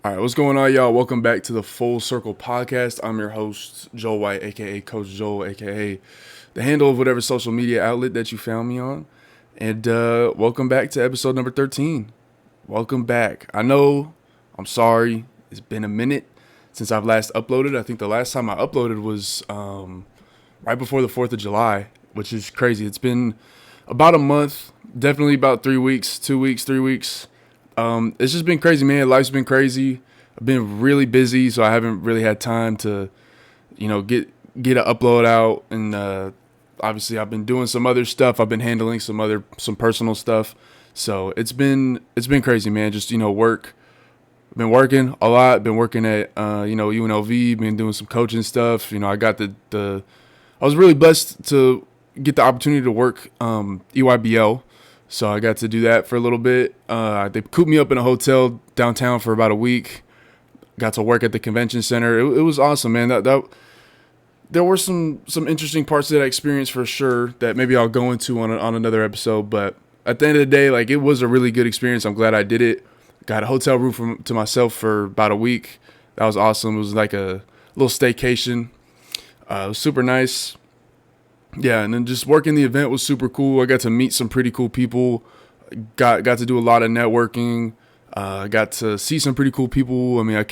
All right, what's going on, y'all? Welcome back to the Full Circle Podcast. I'm your host, Joel White, aka Coach Joel, aka the handle of whatever social media outlet that you found me on. And welcome back to episode number 13. Welcome back. I know, I'm sorry, it's been a minute since I've last uploaded. I think the last time I uploaded was right before the 4th of July, which is crazy. It's been about a month, definitely about 3 weeks, 2 weeks, 3 weeks. It's just been crazy, man. Life's been crazy. I've been really busy, so I haven't really had time to, get an upload out. And obviously, I've been doing some other stuff. I've been handling some personal stuff. So it's been crazy, man. Just work. I've been working a lot. Been working at UNLV. Been doing some coaching stuff. I got I was really blessed to get the opportunity to work EYBL. So I got to do that for a little bit. They cooped me up in a hotel downtown for about a week. Got to work at the convention center. It was awesome, man. There were some interesting parts of that experience for sure that maybe I'll go into on another episode. But at the end of the day, it was a really good experience. I'm glad I did it. Got a hotel room to myself for about a week. That was awesome. It was like a little staycation. It was super nice. Yeah, and then just working the event was super cool. I got to meet some pretty cool people. Got to do a lot of networking. Got to see some pretty cool people. I mean, I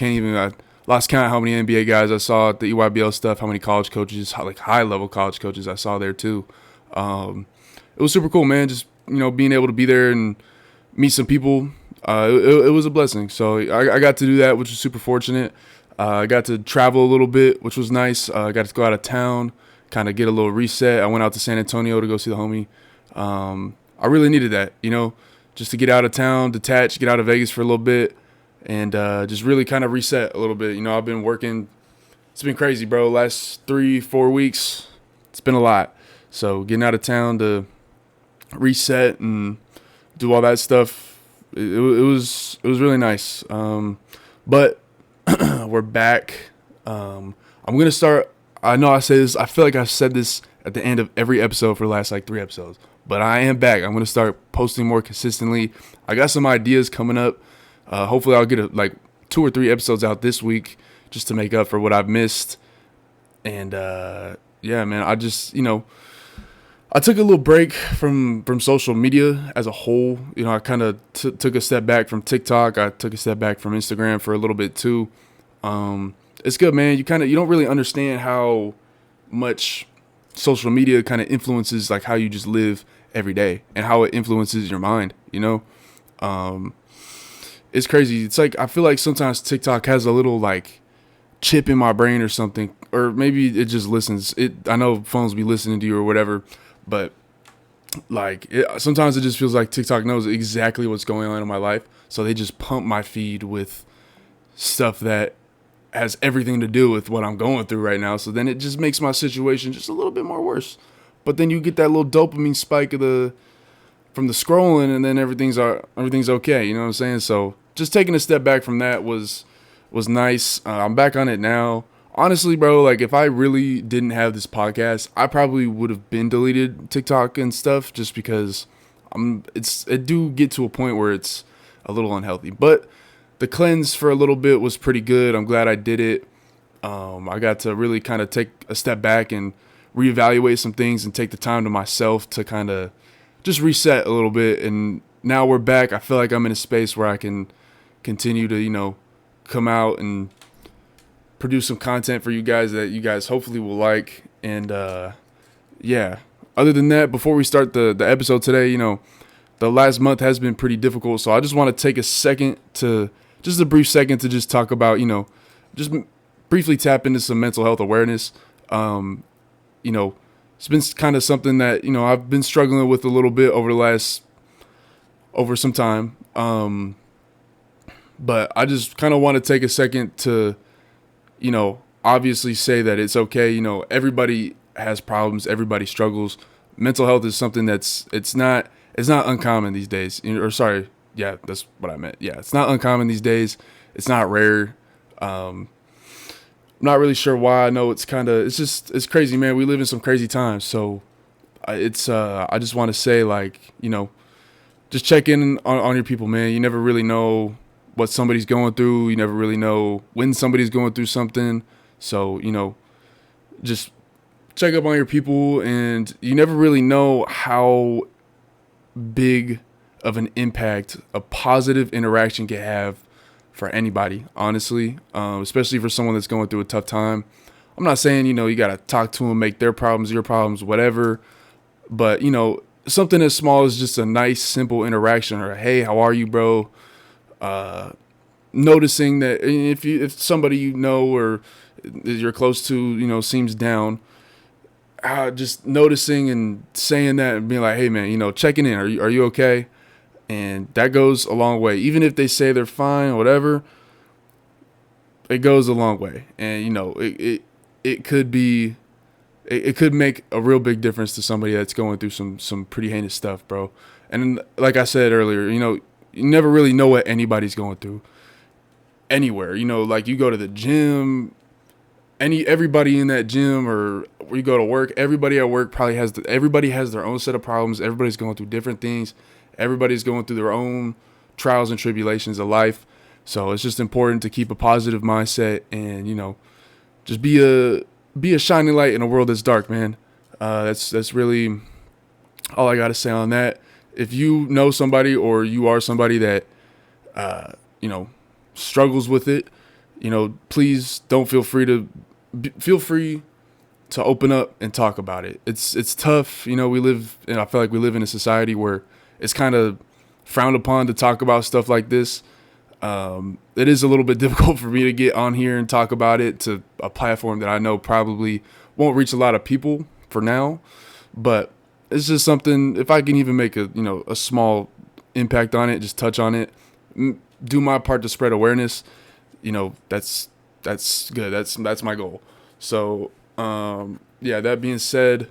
lost count how many NBA guys I saw at the EYBL stuff, how many college coaches, high-level college coaches I saw there too. It was super cool, man. Just, being able to be there and meet some people. It was a blessing. So I got to do that, which was super fortunate. I got to travel a little bit, which was nice. I got to go out of town, kind of get a little reset. I went out to San Antonio to go see the homie. I really needed that, just to get out of town, detach, get out of Vegas for a little bit, and just really kind of reset a little bit. I've been working. It's been crazy, bro. Last 3-4 weeks, it's been a lot. So getting out of town to reset and do all that stuff, it was really nice. But we're back. I'm gonna start. I know I say this. I feel like I've said this at the end of every episode for the last 3 episodes. But I am back. I'm going to start posting more consistently. I got some ideas coming up. Hopefully I'll get 2 or 3 episodes out this week just to make up for what I've missed. And yeah, man, I just, I took a little break from social media as a whole. I kind of took a step back from TikTok. I took a step back from Instagram for a little bit too. It's good, man. You don't really understand how much social media kind of influences how you just live every day and how it influences your mind. It's crazy. It's I feel like sometimes TikTok has a little chip in my brain or something, or maybe it just listens. I know phones be listening to you or whatever, but sometimes it just feels like TikTok knows exactly what's going on in my life, so they just pump my feed with stuff that has everything to do with what I'm going through right now. So then it just makes my situation just a little bit more worse. But then you get that little dopamine spike from the scrolling, and then everything's okay. You know what I'm saying? So just taking a step back from that was nice. I'm back on it now. Honestly, bro, if I really didn't have this podcast, I probably would have been deleted TikTok and stuff just because it do get to a point where it's a little unhealthy. But the cleanse for a little bit was pretty good. I'm glad I did it. I got to really kind of take a step back and reevaluate some things and take the time to myself to kind of just reset a little bit. And now we're back. I feel like I'm in a space where I can continue to, come out and produce some content for you guys that you guys hopefully will like. And yeah, other than that, before we start the episode today, the last month has been pretty difficult. So I just want to take a brief second to just talk about, just briefly tap into some mental health awareness. It's been kind of something that, I've been struggling with a little bit over some time. But I just kind of want to take a second to, obviously say that it's okay. Everybody has problems. Everybody struggles. Mental health is something it's not uncommon these days. Yeah, that's what I meant. Yeah, it's not uncommon these days. It's not rare. I'm not really sure why. I know it's crazy, man. We live in some crazy times. So I just want to say, just check in on your people, man. You never really know what somebody's going through. You never really know when somebody's going through something. So, just check up on your people, and you never really know how big of an impact a positive interaction can have for anybody, honestly, especially for someone that's going through a tough time. I'm not saying, you got to talk to them, make their problems your problems, whatever. But, something as small as just a nice, simple interaction, or, hey, how are you, bro? Noticing that if somebody or you're close to, seems down, just noticing and saying that and being like, hey, man, checking in. Are you okay? And that goes a long way. Even if they say they're fine or whatever, it goes a long way. And, it could be, it could make a real big difference to somebody that's going through some pretty heinous stuff, bro. And like I said earlier, you never really know what anybody's going through anywhere. Like you go to the gym, everybody in that gym, or you go to work, everybody at work probably everybody has their own set of problems. Everybody's going through different things. Everybody's going through their own trials and tribulations of life. So it's just important to keep a positive mindset and, just be a shining light in a world that's dark, man. That's really all I got to say on that. If you know somebody, or you are somebody that, struggles with it, please don't feel free to open up and talk about it. It's tough. I feel like we live in a society where it's kind of frowned upon to talk about stuff like this. It is a little bit difficult for me to get on here and talk about it to a platform that I know probably won't reach a lot of people for now, but it's just something, if I can even make a small impact on it, just touch on it, do my part to spread awareness, that's good. That's my goal. So, that being said,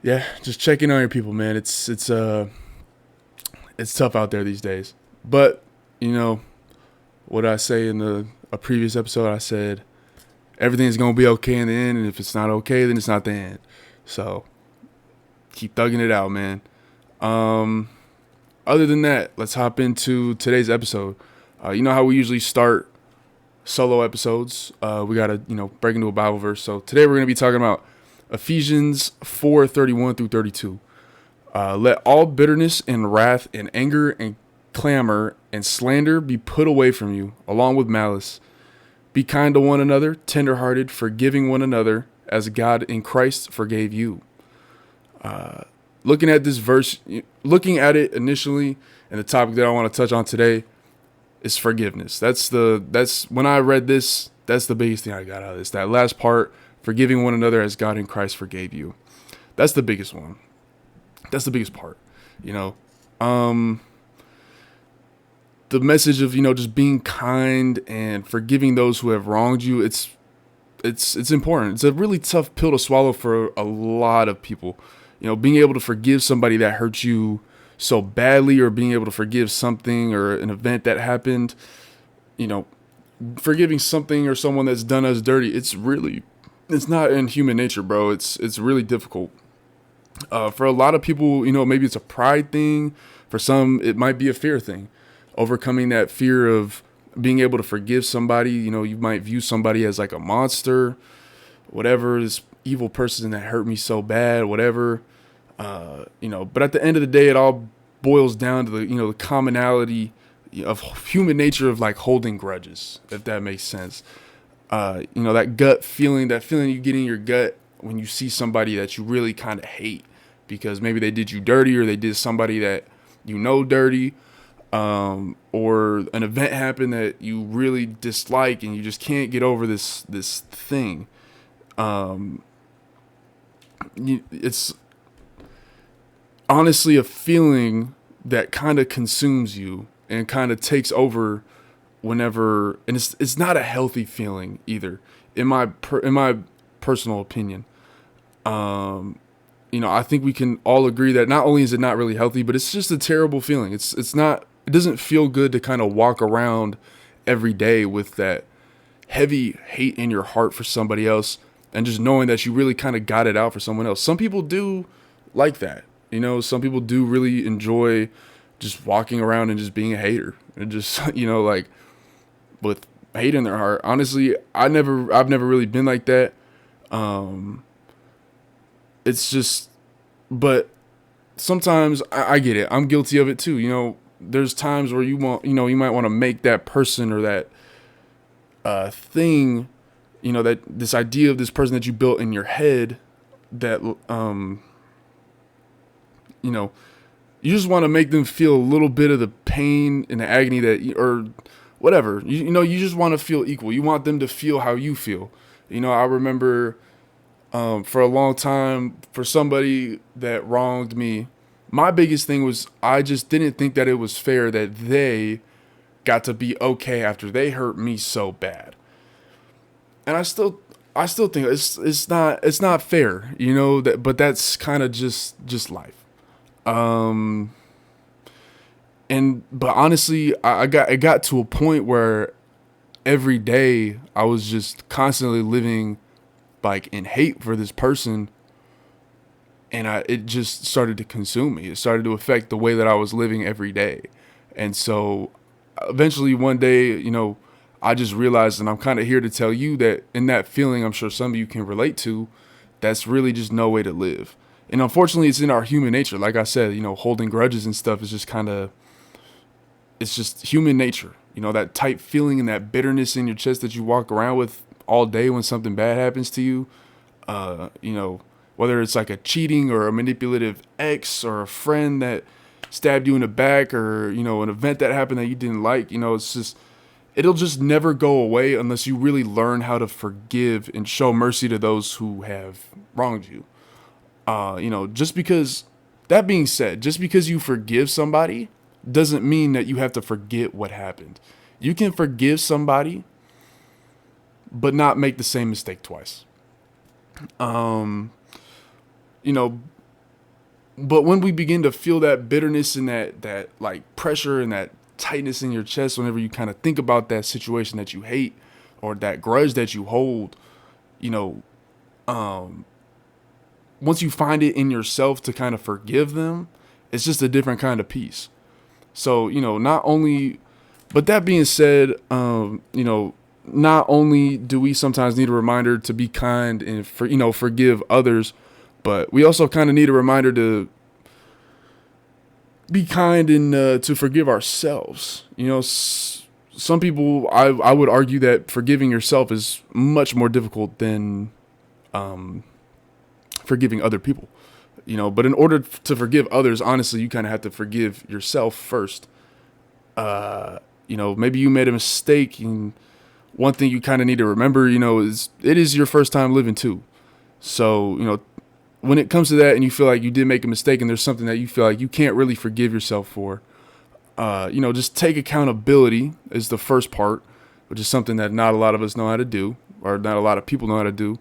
just checking on your people, man. It's tough out there these days, but what I say in a previous episode, I said everything's going to be okay in the end, and if it's not okay, then it's not the end. So keep thugging it out, man. Other than that, let's hop into today's episode. You know how we usually start solo episodes. We got to, break into a Bible verse. So today we're going to be talking about Ephesians 4:31 through 32. Let all bitterness and wrath and anger and clamor and slander be put away from you, along with malice. Be kind to one another, tenderhearted, forgiving one another, as God in Christ forgave you. Looking at this verse, looking at it initially, and the topic that I want to touch on today is forgiveness. That's when I read this, that's the biggest thing I got out of this. That last part, forgiving one another as God in Christ forgave you. That's the biggest one. That's the biggest part, the message of, just being kind and forgiving those who have wronged you. It's important. It's a really tough pill to swallow for a lot of people. Being able to forgive somebody that hurt you so badly, or being able to forgive something or an event that happened, forgiving something or someone that's done us dirty. It's not in human nature, bro. It's really difficult. For a lot of people, maybe it's a pride thing. For some, it might be a fear thing. Overcoming that fear of being able to forgive somebody. You might view somebody as like a monster, whatever, this evil person that hurt me so bad, whatever. But at the end of the day, it all boils down to the commonality of human nature of like holding grudges, if that makes sense. That gut feeling, you get in your gut when you see somebody that you really kind of hate because maybe they did you dirty, or they did somebody that dirty, or an event happened that you really dislike and you just can't get over this thing. It's honestly a feeling that kind of consumes you and kind of takes over whenever, and it's not a healthy feeling either, in my personal opinion. I think we can all agree that not only is it not really healthy, but it's just a terrible feeling. It doesn't feel good to kind of walk around every day with that heavy hate in your heart for somebody else, and just knowing that you really kind of got it out for someone else. Some people do like that. Some people do really enjoy just walking around and just being a hater and just, like with hate in their heart. Honestly, I've never really been like that. Um, it's just, but sometimes I get it. I'm guilty of it too. There's times where you might want to make that person or that thing, that this idea of this person that you built in your head that, you know, you just want to make them feel a little bit of the pain and the agony or whatever. You just want to feel equal. You want them to feel how you feel. I remember for a long time, for somebody that wronged me, my biggest thing was I just didn't think that it was fair that they got to be okay after they hurt me so bad. And I still think it's not fair, but that's kind of just life. Um but honestly, it got to a point where every day I was just constantly living like in hate for this person, and it just started to consume me. It started to affect the way that I was living every day. And so eventually one day, I just realized, and I'm kind of here to tell you that in that feeling, I'm sure some of you can relate to, that's really just no way to live. And unfortunately, it's in our human nature. Like I said, holding grudges and stuff is just it's just human nature. That tight feeling and that bitterness in your chest that you walk around with all day when something bad happens to you. Whether it's like a cheating or a manipulative ex or a friend that stabbed you in the back, or, an event that happened that you didn't like, it'll just never go away unless you really learn how to forgive and show mercy to those who have wronged you. Just because, that being said, just because you forgive somebody doesn't mean that you have to forget what happened. You can forgive somebody, but not make the same mistake twice. But when we begin to feel that bitterness and that like pressure and that tightness in your chest, whenever you kind of think about that situation that you hate or that grudge that you hold, once you find it in yourself to kind of forgive them, it's just a different kind of peace. So, not only, but that being said, not only do we sometimes need a reminder to be kind and forgive others, but we also kind of need a reminder to be kind and to forgive ourselves. Some people, I would argue that forgiving yourself is much more difficult than forgiving other people. But in order to forgive others, honestly, you kind of have to forgive yourself first. Maybe you made a mistake, and one thing you kind of need to remember, is it is your first time living too. So, when it comes to that and you feel like you did make a mistake and there's something that you feel like you can't really forgive yourself for, just take accountability is the first part, which is something that not a lot of us know how to do, or not a lot of people know how to do.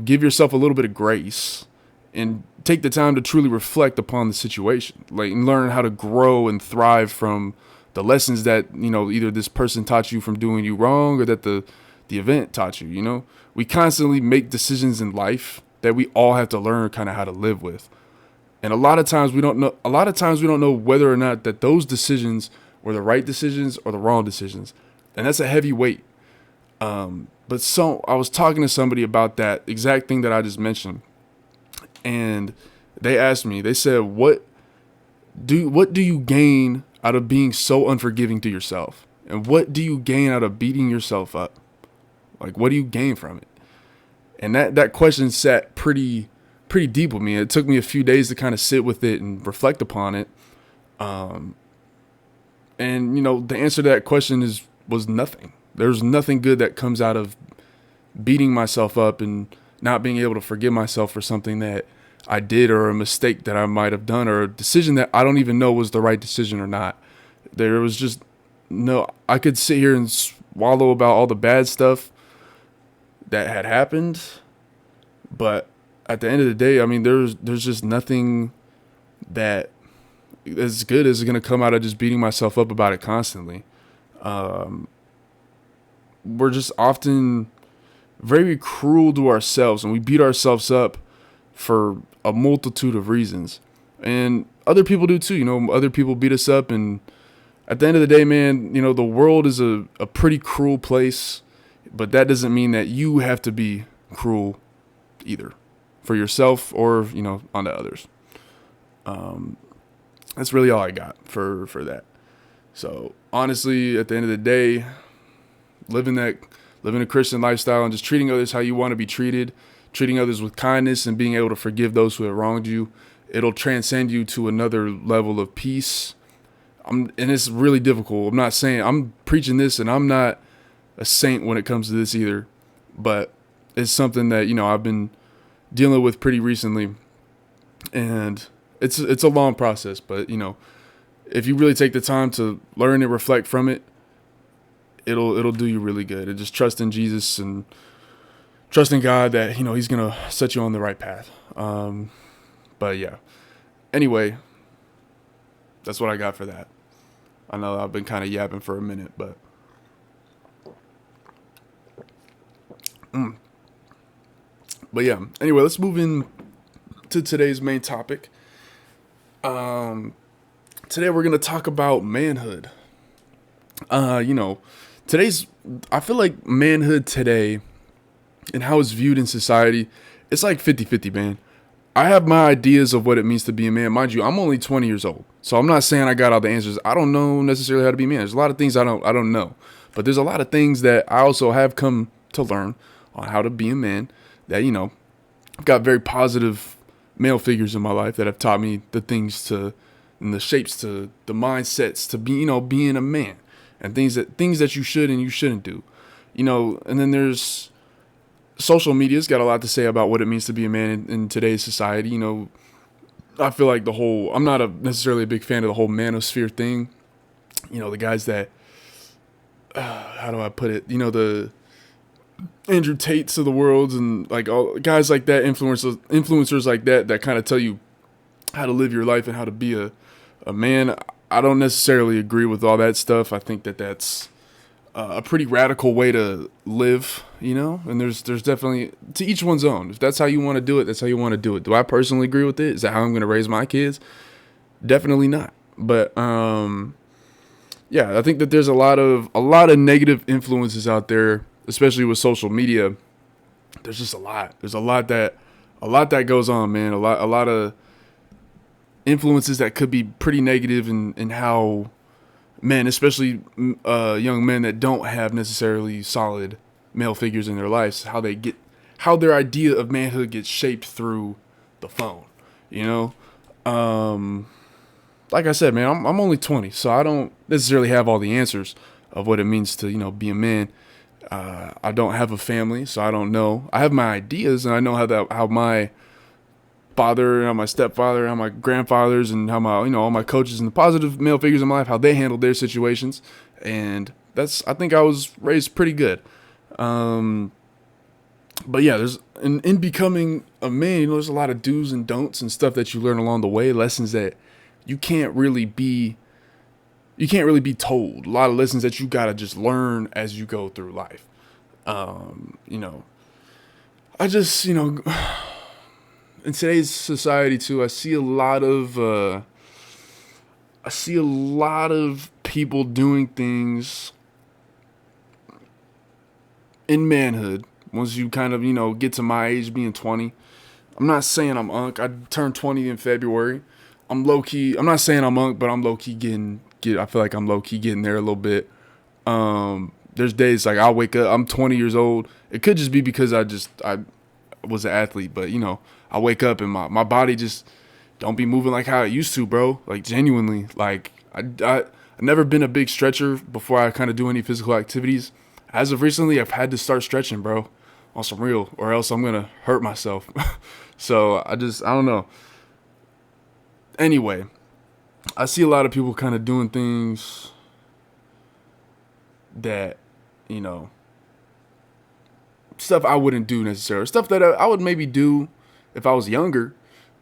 Give yourself a little bit of grace and take the time to truly reflect upon the situation, and learn how to grow and thrive from the lessons that, either this person taught you from doing you wrong or that the event taught you. We constantly make decisions in life that we all have to learn kind of how to live with. And a lot of times we don't know whether or not that those decisions were the right decisions or the wrong decisions. And that's a heavy weight. But I was talking to somebody about that exact thing that I just mentioned. And they asked me, they said, what do you gain out of being so unforgiving to yourself? And what do you gain out of beating yourself up? Like, what do you gain from it? And that question sat pretty deep with me. It took me a few days to kind of sit with it and reflect upon it. And the answer to that question was nothing. There's nothing good that comes out of beating myself up and not being able to forgive myself for something that I did, or a mistake that I might have done, or a decision that I don't even know was the right decision or not. There was just I could sit here and swallow about all the bad stuff that had happened, but at the end of the day, I mean, there's just nothing that as good as going to come out of just beating myself up about it constantly. We're just often very cruel to ourselves, and we beat ourselves up for a multitude of reasons. And other people do too. Other people beat us up. And at the end of the day, man, the world is a pretty cruel place. But that doesn't mean that you have to be cruel either for yourself or, onto others. That's really all I got for that. So honestly, at the end of the day, living a Christian lifestyle and just treating others how you want to be treated, treating others with kindness and being able to forgive those who have wronged you, it'll transcend you to another level of peace. And it's really difficult. I'm not saying I'm preaching this, and I'm not a saint when it comes to this either, but it's something that, I've been dealing with pretty recently, and it's a long process, but if you really take the time to learn and reflect from it, it'll do you really good. And just trust in Jesus and trust in God that, he's going to set you on the right path. But yeah, anyway, that's what I got for that. I know I've been kind of yapping for a minute, but yeah, anyway, let's move in to today's main topic. Today we're going to talk about manhood. I feel like manhood today and how it's viewed in society, it's like 50-50, man. I have my ideas of what it means to be a man. Mind you, I'm only 20 years old, so I'm not saying I got all the answers. I don't know necessarily how to be a man. There's a lot of things I don't know, but there's a lot of things that I also have come to learn on how to be a man that, I've got very positive male figures in my life that have taught me the things to, and the shapes to, the mindsets to be, being a man, and things that you should and you shouldn't do, and then there's social media's got a lot to say about what it means to be a man in today's society. I feel like I'm not necessarily a big fan of the whole manosphere thing. The guys that, how do I put it? The Andrew Tates of the world and like all guys like that, influencers like that kind of tell you how to live your life and how to be a man. I don't necessarily agree with all that stuff. I think that that's a pretty radical way to live, and there's definitely, to each one's own. If that's how you want to do it, that's how you want to do it. Do I personally agree with it? Is that how I'm going to raise my kids? Definitely not. But yeah, I think that there's a lot of negative influences out there, especially with social media. There's just a lot. There's a lot that goes on, man. A lot of influences that could be pretty negative in how men, especially young men that don't have necessarily solid male figures in their lives, how their idea of manhood gets shaped through the phone. Like I said, man, I'm only 20, so I don't necessarily have all the answers of what it means to be a man. I don't have a family, so I don't know. I have my ideas, and I know how my father and how my stepfather, how my grandfathers, and how my all my coaches and the positive male figures in my life, how they handled their situations, and I think I was raised pretty good. But yeah, there's in becoming a man, there's a lot of do's and don'ts and stuff that you learn along the way, lessons that you can't really be told. A lot of lessons that you gotta just learn as you go through life. I just in today's society too, I see a lot of people doing things in manhood. Once you kind of get to my age, being 20, I'm not saying I'm unk. I turned 20 in February. I'm low key. I'm not saying I'm unk, but I'm low key I feel like I'm low key getting there a little bit. There's days like I'll wake up. I'm 20 years old. It could just be because I was an athlete, but I wake up and my body just don't be moving like how it used to, bro. Like genuinely, like I've never been a big stretcher before I kind of do any physical activities. As of recently, I've had to start stretching, bro, on some real, or else I'm gonna hurt myself. So I don't know. Anyway, I see a lot of people kind of doing things that, stuff I wouldn't do necessarily. Stuff that I would maybe do if I was younger.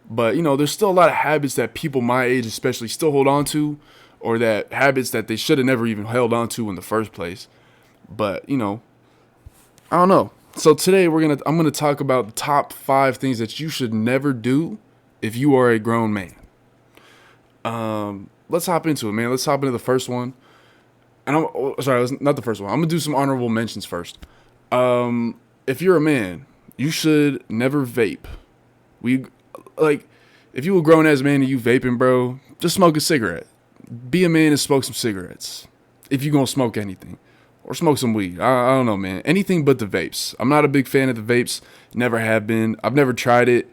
But, there's still a lot of habits that people my age especially still hold on to, or that habits that they should have never even held on to in the first place. But, I don't know. So today I'm going to talk about the top 5 things that you should never do if you are a grown man. Let's hop into it, man. Let's hop into the first one. And sorry, it's not the first one. I'm gonna do some honorable mentions first. If you're a man, you should never vape. We like if you a grown ass man and you vaping, bro, just smoke a cigarette. Be a man and smoke some cigarettes. If you gonna smoke anything. Or smoke some weed. I don't know, man. Anything but the vapes. I'm not a big fan of the vapes. Never have been. I've never tried it,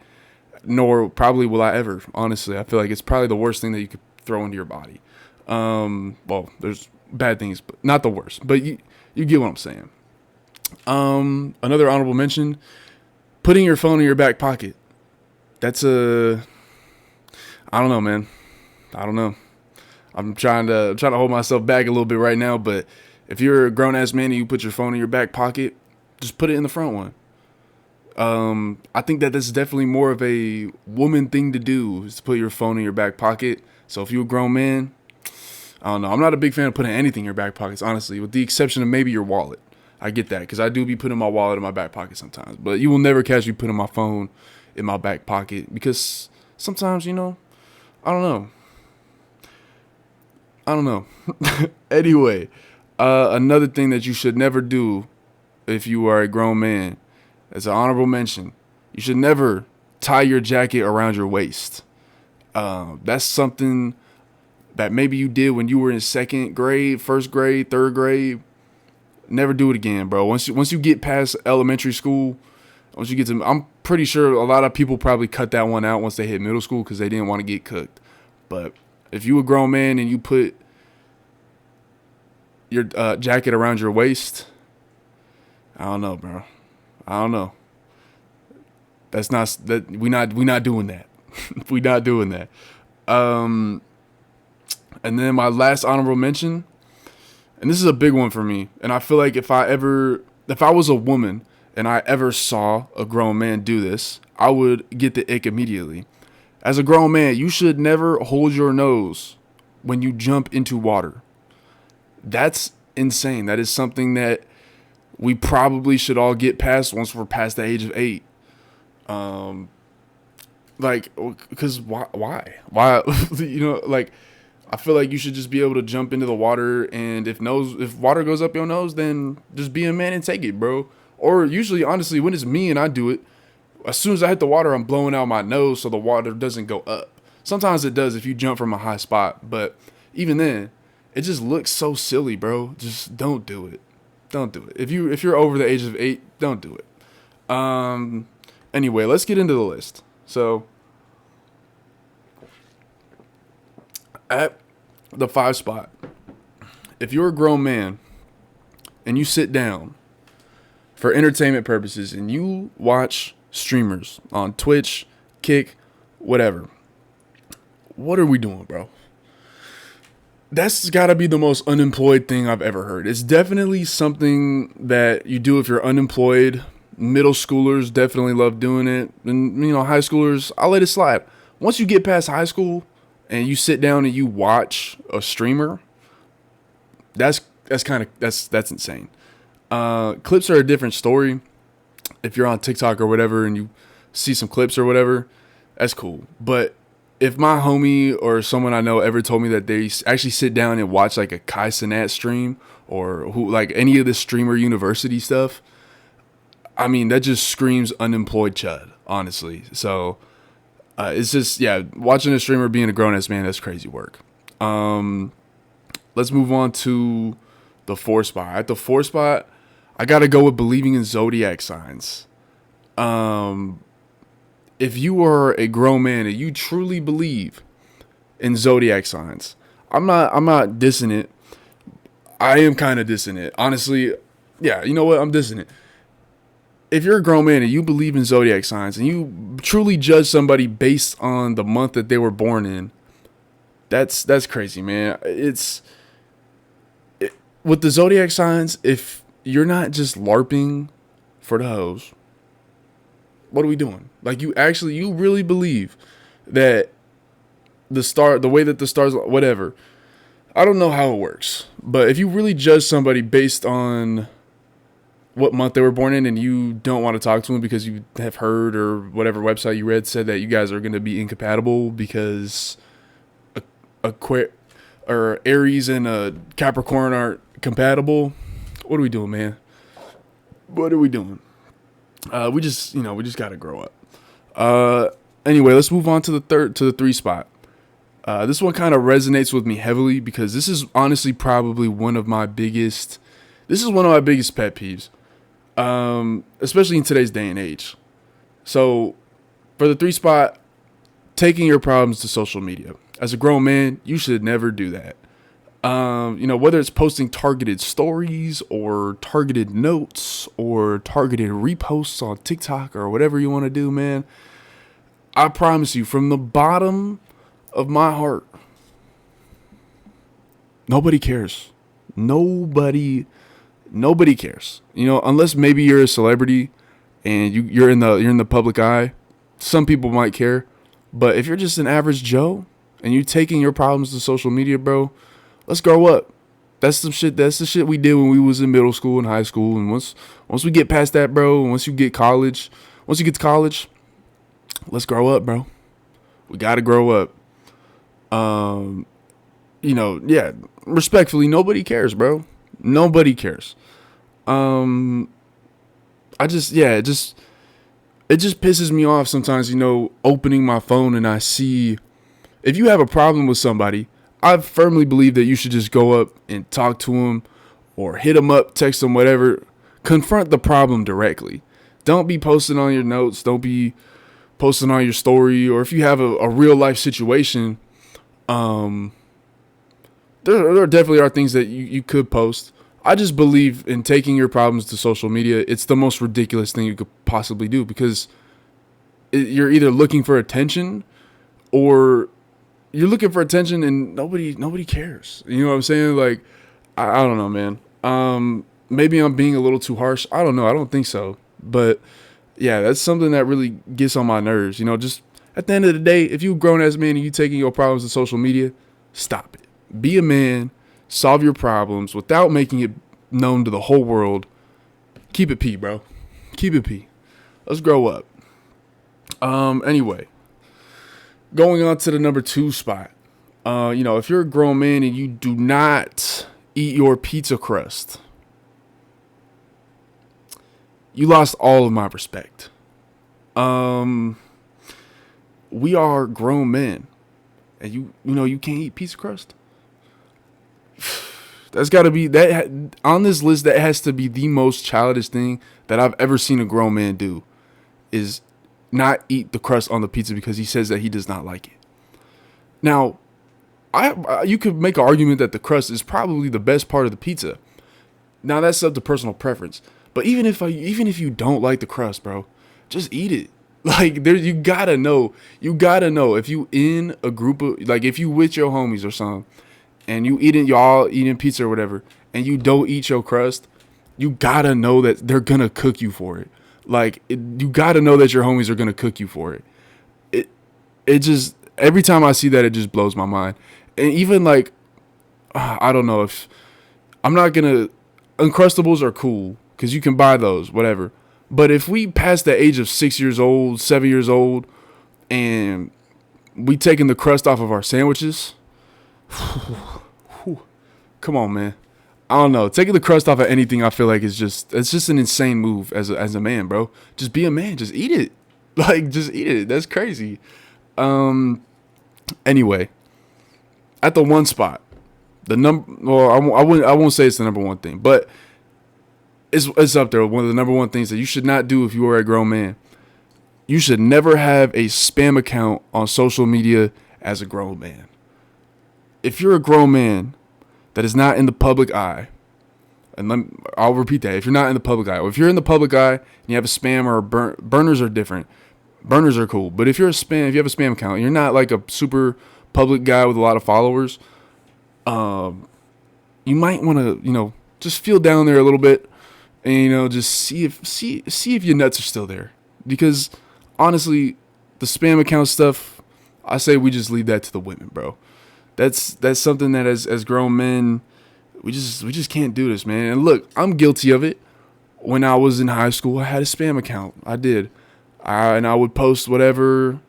nor probably will I ever. Honestly, I feel like it's probably the worst thing that you could throw into your body. Well, there's bad things, but not the worst. But you get what I'm saying. Another honorable mention: putting your phone in your back pocket. That's I don't know, man. I don't know. I'm trying to hold myself back a little bit right now, but if you're a grown ass man and you put your phone in your back pocket, just put it in the front one. I think that that's definitely more of a woman thing to do, is to put your phone in your back pocket. So if you're a grown man, I don't know. I'm not a big fan of putting anything in your back pockets, honestly, with the exception of maybe your wallet. I get that because I do be putting my wallet in my back pocket sometimes, but you will never catch me putting my phone in my back pocket because sometimes, I don't know. Anyway, another thing that you should never do if you are a grown man, as an honorable mention, you should never tie your jacket around your waist. That's something that maybe you did when you were in second grade, first grade, third grade. Never do it again, bro. Once you get past elementary school, I'm pretty sure a lot of people probably cut that one out once they hit middle school because they didn't want to get cooked. But if you a grown man and you put your jacket around your waist, I don't know, bro. I don't know. That's not that we not doing that. We not doing that. And then my last honorable mention, and this is a big one for me, and I feel like if I was a woman and I ever saw a grown man do this, I would get the ick immediately. As a grown man, you should never hold your nose when you jump into water. That's insane. That is something that we probably should all get past once we're past the age of 8. Because why? I feel like you should just be able to jump into the water, and if water goes up your nose, then just be a man and take it, bro. Or usually, honestly, when it's me and I do it, as soon as I hit the water, I'm blowing out my nose so the water doesn't go up. Sometimes it does if you jump from a high spot, but even then, it just looks so silly, bro. Just don't do it. Don't do it. If you're over the age of 8, don't do it. Anyway, let's get into the list. So, at the 5 spot, if you're a grown man and you sit down for entertainment purposes and you watch streamers on Twitch, Kick, whatever, what are we doing, bro? That's gotta be the most unemployed thing I've ever heard. It's definitely something that you do if you're unemployed. Middle schoolers definitely love doing it. And, high schoolers, I'll let it slide. Once you get past high school and you sit down and you watch a streamer, that's insane. Clips are a different story. If you're on TikTok or whatever and you see some clips or whatever, that's cool. But if my homie or someone I know ever told me that they actually sit down and watch like a Kai Cenat stream or any of the streamer university stuff, I mean, that just screams unemployed chud, honestly. So it's just, watching a streamer being a grown ass man, that's crazy work. Let's move on to the 4 spot. At the 4 spot, I gotta go with believing in zodiac signs. If you are a grown man and you truly believe in zodiac signs, I'm not dissing it. I am kind of dissing it. Honestly, yeah, you know what? I'm dissing it. If you're a grown man and you believe in zodiac signs and you truly judge somebody based on the month that they were born in, that's crazy, man. With the zodiac signs, if you're not just LARPing for the hoes, what are we doing? Like, you really believe that the way that the stars, whatever. I don't know how it works, but if you really judge somebody based on what month they were born in and you don't want to talk to them because you have heard or whatever website you read said that you guys are going to be incompatible because or Aries and Capricorn aren't compatible. What are we doing, man? What are we doing? We just gotta grow up. Anyway, let's move on to the 3 spot. This one kind of resonates with me heavily because this is honestly probably one of my biggest pet peeves, especially in today's day and age. So for the 3 spot, taking your problems to social media. As a grown man, you should never do that. Whether it's posting targeted stories or targeted notes or targeted reposts on TikTok or whatever you want to do, man, I promise you from the bottom of my heart, nobody cares. Nobody cares. Unless maybe you're a celebrity and you're in the public eye, some people might care. But if you're just an average Joe and you're taking your problems to social media, bro, let's grow up. That's the shit we did when we was in middle school and high school. And once we get past that, bro, and once you get to college, let's grow up, bro. We gotta grow up. Respectfully, nobody cares, bro. Nobody cares. It just pisses me off sometimes, opening my phone and I see, if you have a problem with somebody, I firmly believe that you should just go up and talk to them or hit them up, text them, whatever. Confront the problem directly. Don't be posting on your notes. Don't be posting on your story. Or if you have a real life situation, there definitely are things that you could post. I just believe in taking your problems to social media. It's the most ridiculous thing you could possibly do because you're either looking for attention or you're looking for attention and nobody cares. You know what I'm saying? Like, I don't know, man. Maybe I'm being a little too harsh. I don't know. I don't think so. But yeah, that's something that really gets on my nerves. Just at the end of the day, if you're a grown ass man and you taking your problems to social media, stop it. Be a man. Solve your problems without making it known to the whole world. Keep it P, bro. Keep it P. Let's grow up. Anyway, going on to the number 2 spot. If you're a grown man and you do not eat your pizza crust, you lost all of my respect. We are grown men, and you can't eat pizza crust. That's got to be that on this list. That has to be the most childish thing that I've ever seen a grown man do, is not eat the crust on the pizza because he says that he does not like it. Now, you could make an argument that the crust is probably the best part of the pizza. Now that's up to personal preference. But even if you don't like the crust, bro, just eat it. Like you gotta know if you in a group of, like, if you with your homies or something, and y'all eating pizza or whatever, and you don't eat your crust, you gotta know that they're gonna cook you for it. You gotta know that your homies are gonna cook you for it. It just, every time I see that, it just blows my mind. And even I don't know if I'm not gonna. Uncrustables are cool because you can buy those, whatever. But if we pass the age of 6 years old, 7 years old, and we taking the crust off of our sandwiches, come on, man. I don't know. Taking the crust off of anything, I feel like it's just an insane move as a man, bro. Just be a man. Just eat it. Just eat it. That's crazy. Anyway, at the 1 spot, I won't say it's the number 1 thing, but it's up there. One of the number 1 things that you should not do if you are a grown man. You should never have a spam account on social media as a grown man. If you're a grown man that is not in the public eye, and I'll repeat that, if you're not in the public eye, or if you're in the public eye and you have a spam or burners are different. Burners are cool, but if you have a spam account, and you're not like a super public guy with a lot of followers, you might want to, just feel down there a little bit, and just see if your nuts are still there. Because honestly, the spam account stuff, I say we just leave that to the women, bro. That's something that as grown men, we just can't do this, man. And look, I'm guilty of it. When I was in high school, I had a spam account. I did. And I would post whatever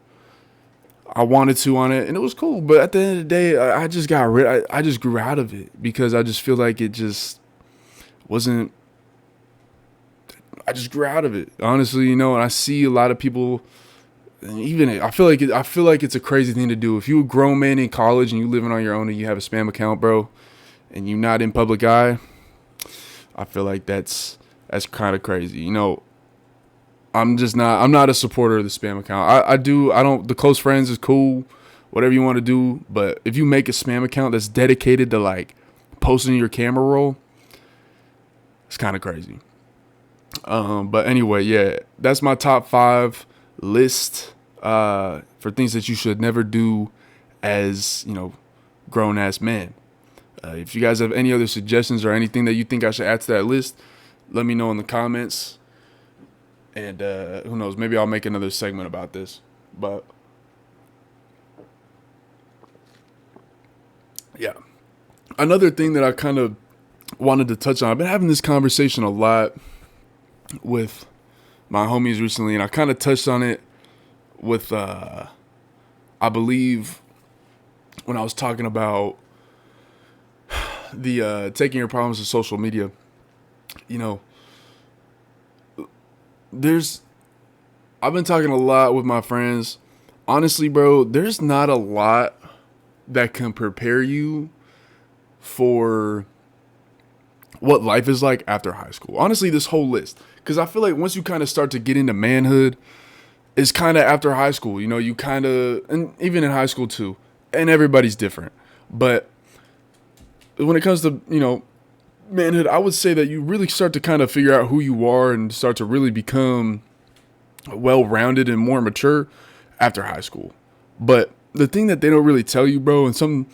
I wanted to on it, and it was cool. But at the end of the day, I just got rid. I just grew out of it because I just feel like it just wasn't. I just grew out of it, honestly, you know. And I see a lot of people, and even I feel like it's a crazy thing to do. If you're a grown man in college and you living on your own and you have a spam account, bro, and you're not in public eye, I feel like that's kind of crazy, you know. I'm not a supporter of the spam account. I don't, the close friends is cool, whatever you want to do. But if you make a spam account that's dedicated to like posting your camera roll, it's kind of crazy. But anyway, yeah, that's my top 5 list, for things that you should never do as, you know, grown ass men. If you guys have any other suggestions or anything that you think I should add to that list, let me know in the comments. And who knows, maybe I'll make another segment about this. But yeah, another thing that I kind of wanted to touch on, I've been having this conversation a lot with my homies recently, and I kind of touched on it with, I believe, when I was talking about the taking your problems to social media. You know, there's I've been talking a lot with my friends. Honestly, bro, there's not a lot that can prepare you for what life is like after high school. Honestly, this whole list. Because I feel like once you kind of start to get into manhood, it's kind of after high school. You know, you kind of, and even in high school too. And everybody's different. But when it comes to, you know, manhood, I would say that you really start to kind of figure out who you are and start to really become well-rounded and more mature after high school. But the thing that they don't really tell you, bro, and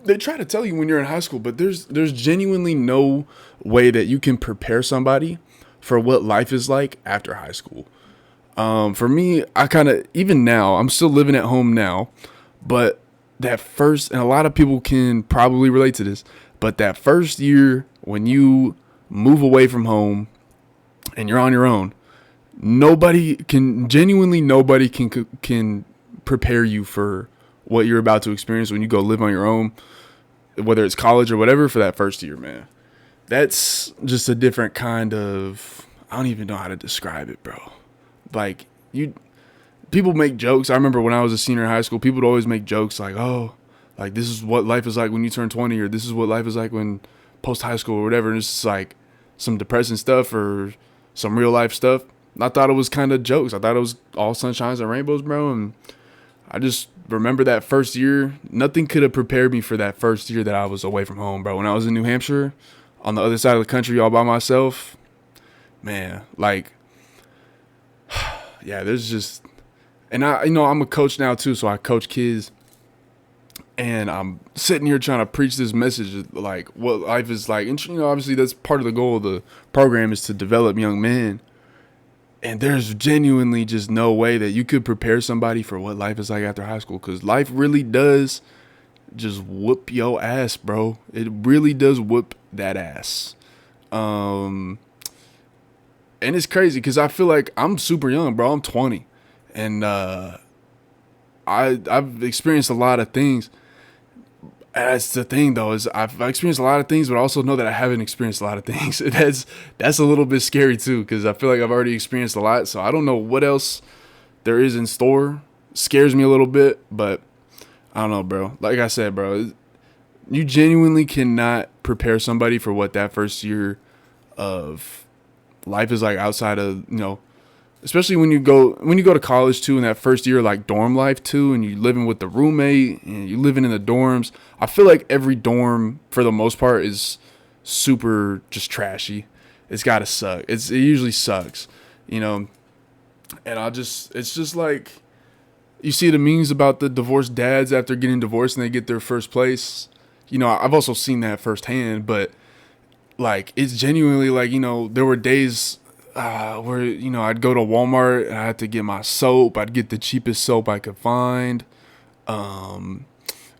they try to tell you when you're in high school, but there's genuinely no way that you can prepare somebody for what life is like after high school. For me, I kind of, even now, I'm still living at home now, but that first, and a lot of people can probably relate to this, but that first year when you move away from home and you're on your own, nobody can prepare you for what you're about to experience when you go live on your own, whether it's college or whatever, for that first year, man. That's just a different kind of, I don't even know how to describe it, bro. Like, people make jokes. I remember when I was a senior in high school, people would always make jokes like, oh, like this is what life is like when you turn 20, or this is what life is like when post high school or whatever. And it's just like some depressing stuff or some real life stuff. I thought it was kind of jokes. I thought it was all sunshines and rainbows, bro. And I just remember that first year, nothing could have prepared me for that first year that I was away from home, bro. When I was in New Hampshire, on the other side of the country, all by myself, man, like, yeah, there's just, and I'm a coach now too, so I coach kids, and I'm sitting here trying to preach this message, like what life is like. And, you know, obviously that's part of the goal of the program, is to develop young men. And there's genuinely just no way that you could prepare somebody for what life is like after high school, because life really does just whoop your ass, bro. It really does whoop that ass. And it's crazy because I feel like I'm super young, bro. I'm 20, and I've experienced a lot of things. That's the thing, though, is I've experienced a lot of things, but I also know that I haven't experienced a lot of things. That's a little bit scary too, because I feel like I've already experienced a lot, so I don't know what else there is in store. Scares me a little bit, but I don't know, bro. Like I said, bro, you genuinely cannot prepare somebody for what that first year of life is like outside of, you know, especially when you go to college too, in that first year, like dorm life too, and you're living with the roommate and you living in the dorms. I feel like every dorm, for the most part, is super just trashy. It's gotta suck. It usually sucks, you know. And it's just like, you see the memes about the divorced dads after getting divorced and they get their first place. You know, I've also seen that firsthand, but like, it's genuinely like, you know, there were days where, you know, I'd go to Walmart and I had to get my soap. I'd get the cheapest soap I could find.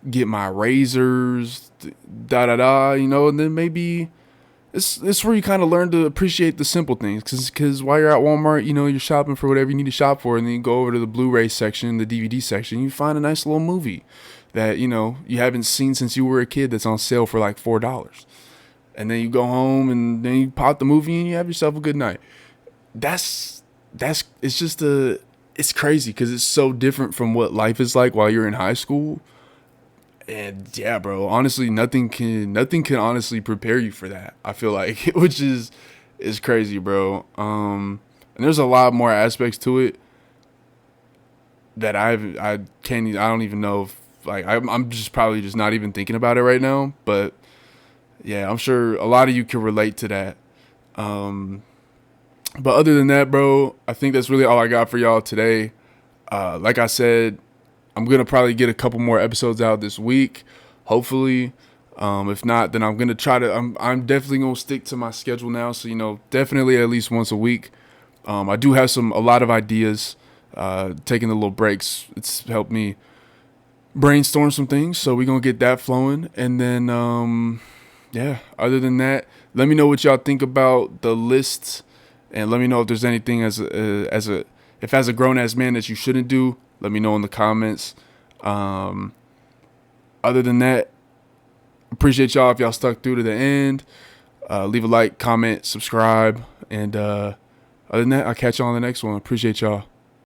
Get my razors, you know, and then maybe it's where you kind of learn to appreciate the simple things. Because while you're at Walmart, you're shopping for whatever you need to shop for, and then you go over to the Blu-ray section, the DVD section, you find a nice little movie that you haven't seen since you were a kid that's on sale for like $4, and then you go home and then you pop the movie and you have yourself a good night. It's crazy because it's so different from what life is like while you're in high school. And yeah, bro, honestly, nothing can honestly prepare you for that. I feel like, which is crazy, bro. And there's a lot more aspects to it that I don't even know if, like, I'm just probably just not even thinking about it right now. But yeah, I'm sure a lot of you can relate to that. But other than that, bro, I think that's really all I got for y'all today. Like I said, I'm going to probably get a couple more episodes out this week, hopefully. If not, then I'm going to try to, I'm definitely going to stick to my schedule now. So, definitely at least once a week. I do have a lot of ideas. Taking the little breaks, it's helped me brainstorm some things. So we're going to get that flowing. And then, yeah, other than that, let me know what y'all think about the list. And let me know if there's anything as a grown ass man that you shouldn't do. Let me know in the comments. Other than that, appreciate y'all if y'all stuck through to the end. Leave a like, comment, subscribe, and other than that, I'll catch y'all on the next one. Appreciate y'all.